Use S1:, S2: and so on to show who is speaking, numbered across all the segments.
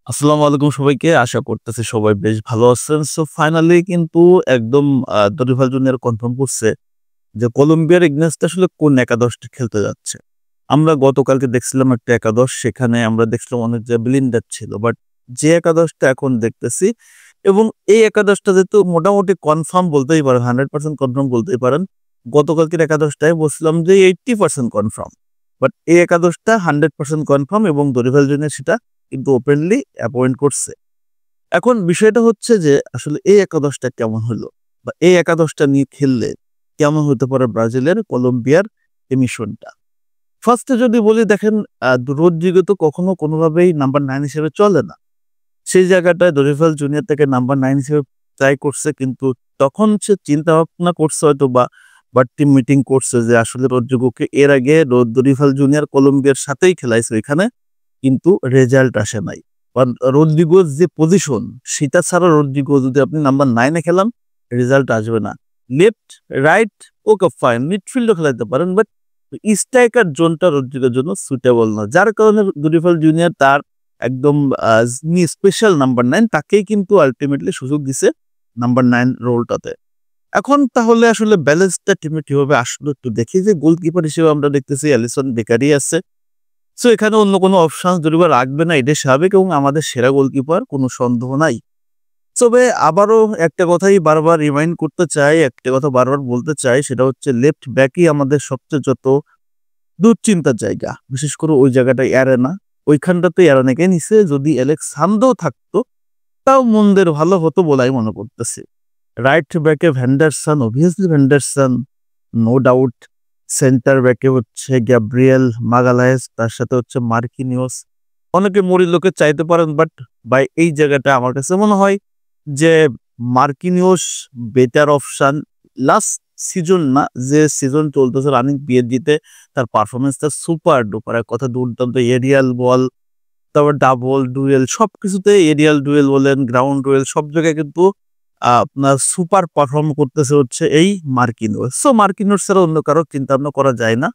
S1: আসসালামু আলাইকুম সবাইকে। আশা করতেছি সবাই বেশ ভালো আছেন। সো ফাইনালি কিন্তু একদম দরিভাল জুনিয়র কনফার্ম করছে যে কলম্বিয়ার এগেইনস্টে আসলে কোন একাদশটি খেলতে যাচ্ছে। আমরা গতকালকে দেখছিলাম একটা একাদশ, সেখানে আমরা দেখছিলাম অনেক যে ব্লিন্ডার ছিল। বাট যে একাদশটা এখন দেখতেছি এবং এই একাদশটা যেহেতু মোটামুটি কনফার্ম বলতেই পারেন, 100% কনফার্ম বলতেই পারেন। গতকালকের একাদশটায় বলছিলাম যে 80% কনফার্ম। বাট এই একাদশটা 100% কনফার্ম এবং দরিভাল জুনিয়র সেটা কিন্তু ওপেনলি অ্যাপয়েন্ট করছে। এখন বিষয়টা হচ্ছে যে আসলে এই একাদশটা কেমন হলো? বা এই একাদশটা নিয়ে খেললে কেমন হতে পারে ব্রাজিলের কলম্বিয়ার এই মিশনটা? ফার্স্ট এ যদি বলি দেখেন রদ্রিগো তো কখনো কোনোভাবেই নাম্বার 9 হিসেবে চলে না। সেই জায়গাটায় দরিভাল জুনিয়র তাকে নাম্বার 9 হিসেবে ট্রাই করছে, কিন্তু তখন সে চিন্তা ভাবনা করছে হয়তোবা বা টিম মিটিং করছে যে আসলে রদ্রিগোকে এর আগে দরিভাল জুনিয়র কলম্বিয়ার সাথেই খেলাইছে ওইখানে, কিন্তু রেজাল্ট আসে নাই। কারণ রদ্রিগোর যে পজিশন সেটা ছাড়া রদ্রিগো যদি আপনি নাম্বার 9 এ খেলান রেজাল্ট আসবে না। লেফট, রাইট ওকে ফাইন, মিডফিল্ডও খেলাইতে পারেন, বাট স্ট্রাইকার জোনটা রদ্রিগোর জন্য সুইটেবল না। যার কারণে দরিভাল জুনিয়র তার একদম স্পেশাল নাম্বার 9 তাকেই কিন্তু আল্টিমেটলি সুযোগ দিছে নাম্বার 9 রোলটাতে। এখন তাহলে আসলে ব্যালেন্সটা টিমে কিভাবে আসলো একটু দেখি। যে গোলকিপার হিসেবে আমরা দেখতেছি অ্যালিসন বেকারই আছে। সো এখানে অন্য কোনো অপশন জরিমানা রাখবে না, এটাই স্বাভাবিক এবং আমাদের সেরা গোলকিপার, কোনো সন্দেহ নাই। তবে আবারও একটা কথাই বারবার রিমাইন্ড করতে চাই, একটা কথা বারবার বলতে চাই, সেটা হচ্ছে লেফট ব্যাকই আমাদের সবচেয়ে যত দুশ্চিন্তার জায়গা। বিশেষ করে ওই জায়গাটায় অ্যারেনা, ওইখানটাতে অ্যারেনাকে নিছে। যদি অ্যালেক্স সান্দেও থাকতো তাও মন্দের ভালো হতো বলে আমি মনে করতেছি। রাইট ব্যাকে Vanderson, obviously Vanderson, no doubt. Centre ব্যাকে হচ্ছে গ্যাব্রিয়েল মাগালায়েস, তার সাথে হচ্ছে মার্কিনিওস। অনেকে মরিলোকে চাইতে পারেন, বাট ভাই এই জায়গাটা আমার কাছে মনে হয় যে Marquinhos better option. Last season না, যে সিজন চলতেছে রানিং পিএসজিতে, তার পারফরমেন্সটা সুপার ডুপার, এক কথা দুর্দান্ত। এরিয়াল বল, তারপর ডাবল ডুয়েল, সবকিছুতে এরিয়াল ডুয়েল বলেন, গ্রাউন্ড ডুয়েল, সব জায়গায় কিন্তু আপনার সুপার পারফর্ম করতেছে হচ্ছে এই মার্কিনোস। সো মার্কিনোস ছাড়া অন্য কারো চিন্তা ভাবনা করা যায় না।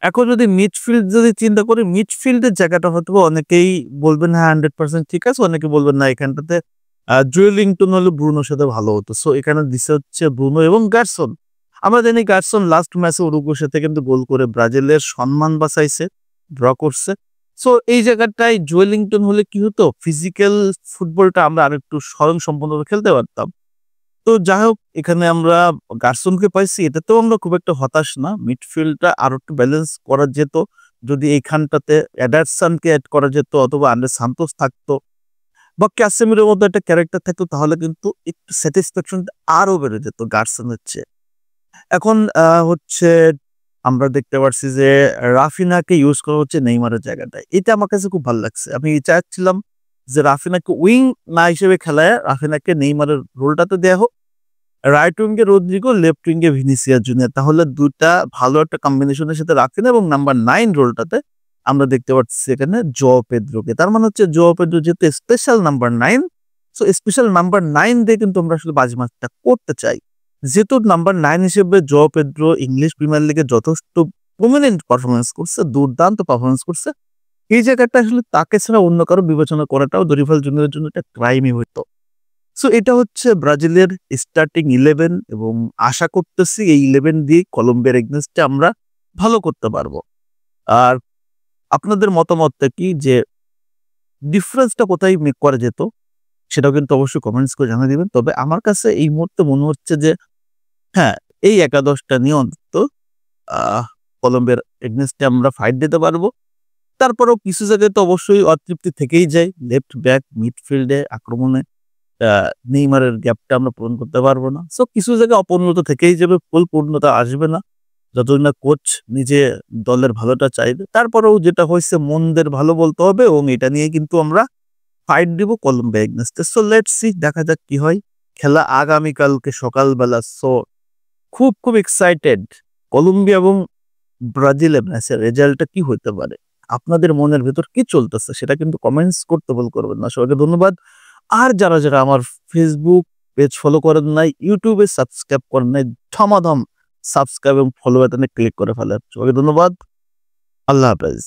S1: এখন যদি মিডফিল্ড যদি চিন্তা করি, মিডফিল্ডের জায়গাটা হয়তো অনেকেই বলবেন হ্যাঁ 100% ঠিক আছে, অনেকে বলবেন না এখানটাতে জুয়েলিংটন হলে ব্রুনোর সাথে ভালো হতো। সো এখানে দিছে হচ্ছে ব্রুনো এবং গার্সন। আমরা জানি গার্সন লাস্ট ম্যাচে উরুগুয়ের সাথে কিন্তু গোল করে ব্রাজিলের সম্মান বাঁচাইছে, ড্র করছে। সো এই জায়গাটায় জুয়েলিংটন হলে কি হতো, ফিজিক্যাল ফুটবলটা আমরা আরেকটু স্বয়ংসম্পূর্ণভাবে খেলতে পারতাম। তো যাই হোক, এখানে আমরা গার্সনকে পাইছি, এটাতেও আমরা খুব একটা হতাশ না। মিডফিল্ডটা আরো একটু ব্যালেন্স করা যেত যদি এইখানটাতে এডারসনকে এড করা যেত, অথবা আন্ডে সান্তোস থাকতো বা ক্যাসেমিরোর মতো একটা ক্যারেক্টার থাকতো, তাহলে কিন্তু একটু স্যাটিসফ্যাকশন আরো বেড়ে যেত গার্সনের চেয়ে। এখন হচ্ছে আমরা দেখতে পারছি যে রাফিনাকে ইউজ করা হচ্ছে নেইমারের জায়গাটায়। এটা আমার কাছে খুব ভালো লাগছে। আমি চাচ্ছিলাম যে রাফিনাকে উইং না হিসেবে খেলায় রাফিনাকে নেইমারের রোলটাতে দেয়া হোক। রাইট উইঙ্গে রদ্রিগো, লেফট উইঙ্গে ভিনিসিয়াস জুনিয়র। তাহলে ২ টা ভালো একটা কম্বিনেশনের সাথে রাখেন এবং নাম্বার 9 রোলটাতে আমরা দেখতে পাচ্ছি এখানে জোয়াও পেদ্রোকে। তার মানে হচ্ছে জোয়াও পেদ্রো যেহেতু special number 9, so special number 9 দিয়ে কিন্তু আমরা আসলে বাজিমাতটা করতে চাই। যেহেতু নাম্বার 9 হিসেবে জোয়াও পেদ্রো ইংলিশ প্রিমিয়ার লিগে যথেষ্ট প্রমিনেন্ট পারফরম্যান্স করছে, দুর্দান্ত পারফরম্যান্স করছে। এই জায়গাটা আসলে তাকে ছাড়া অন্য কারো বিবেচনা করাটাও দরিভাল জুনিয়রের জন্য একটা ক্রাইমই হইতো। সো এটা হচ্ছে ব্রাজিলের স্টার্টিং 11 এবং আশা করতেছি এই 11 দিয়ে কলম্বিয়ার এগেইনস্টে আমরা ভালো করতে পারবো। আর আপনাদের মতামতটা কি, যে ডিফারেন্সটা কোথায় মেক করা যেত? সেটাও কিন্তু অবশ্যই কমেন্টস করে জানিয়ে দিবেন। তবে আমার কাছে এই মুহূর্তে মনে হচ্ছে যে হ্যাঁ, এই একাদশটা নিয়ে অন্তত আহ কলম্বিয়ার এগেইনস্টে আমরা ফাইট দিতে পারবো। তারপরেও কিছু জায়গায় তো অবশ্যই অতৃপ্তি থেকেই যায়। লেফট ব্যাক, মিডফিল্ডে, আক্রমণে আ নেইমারের গ্যাপটা আমরা পূরণ করতে পারবো না। সো কিছু জায়গায় অপূর্ণত থেকেই যাবে, ফুল পূর্ণতা আসবে না। যতদিন না কোচ নিজে দলের ভালোটা চাইবে। তারপরেও যেটা হইছে মনদের ভালো বলতে হবে এবং এটা নিয়ে কিন্তু আমরা ফাইট দিব কলম্বিয়া এগেইনস্টে। সো লেটস সি, দেখা যাক কি হয়। খেলা আগামীকালকে সকালবেলা। সো খুব এক্সাইটেড। কলম্বিয়া এবং ব্রাজিলের ম্যাচের রেজাল্টটা কি হইতে পারে? আপনাদের মনের ভেতর কি চলতেছে সেটা কিন্তু কমেন্টস করতে ভুল করবেন না। সবাইকে ধন্যবাদ। আর যারা আমার ফেসবুক পেজ ফলো করেন নাই, ইউটিউবে সাবস্ক্রাইব করেন নাই, ধমাধম সাবস্ক্রাইব এবং ফলো বাটনে ক্লিক করে ফেলেন। সবাইকে ধন্যবাদ। আল্লাহ হাফেজ।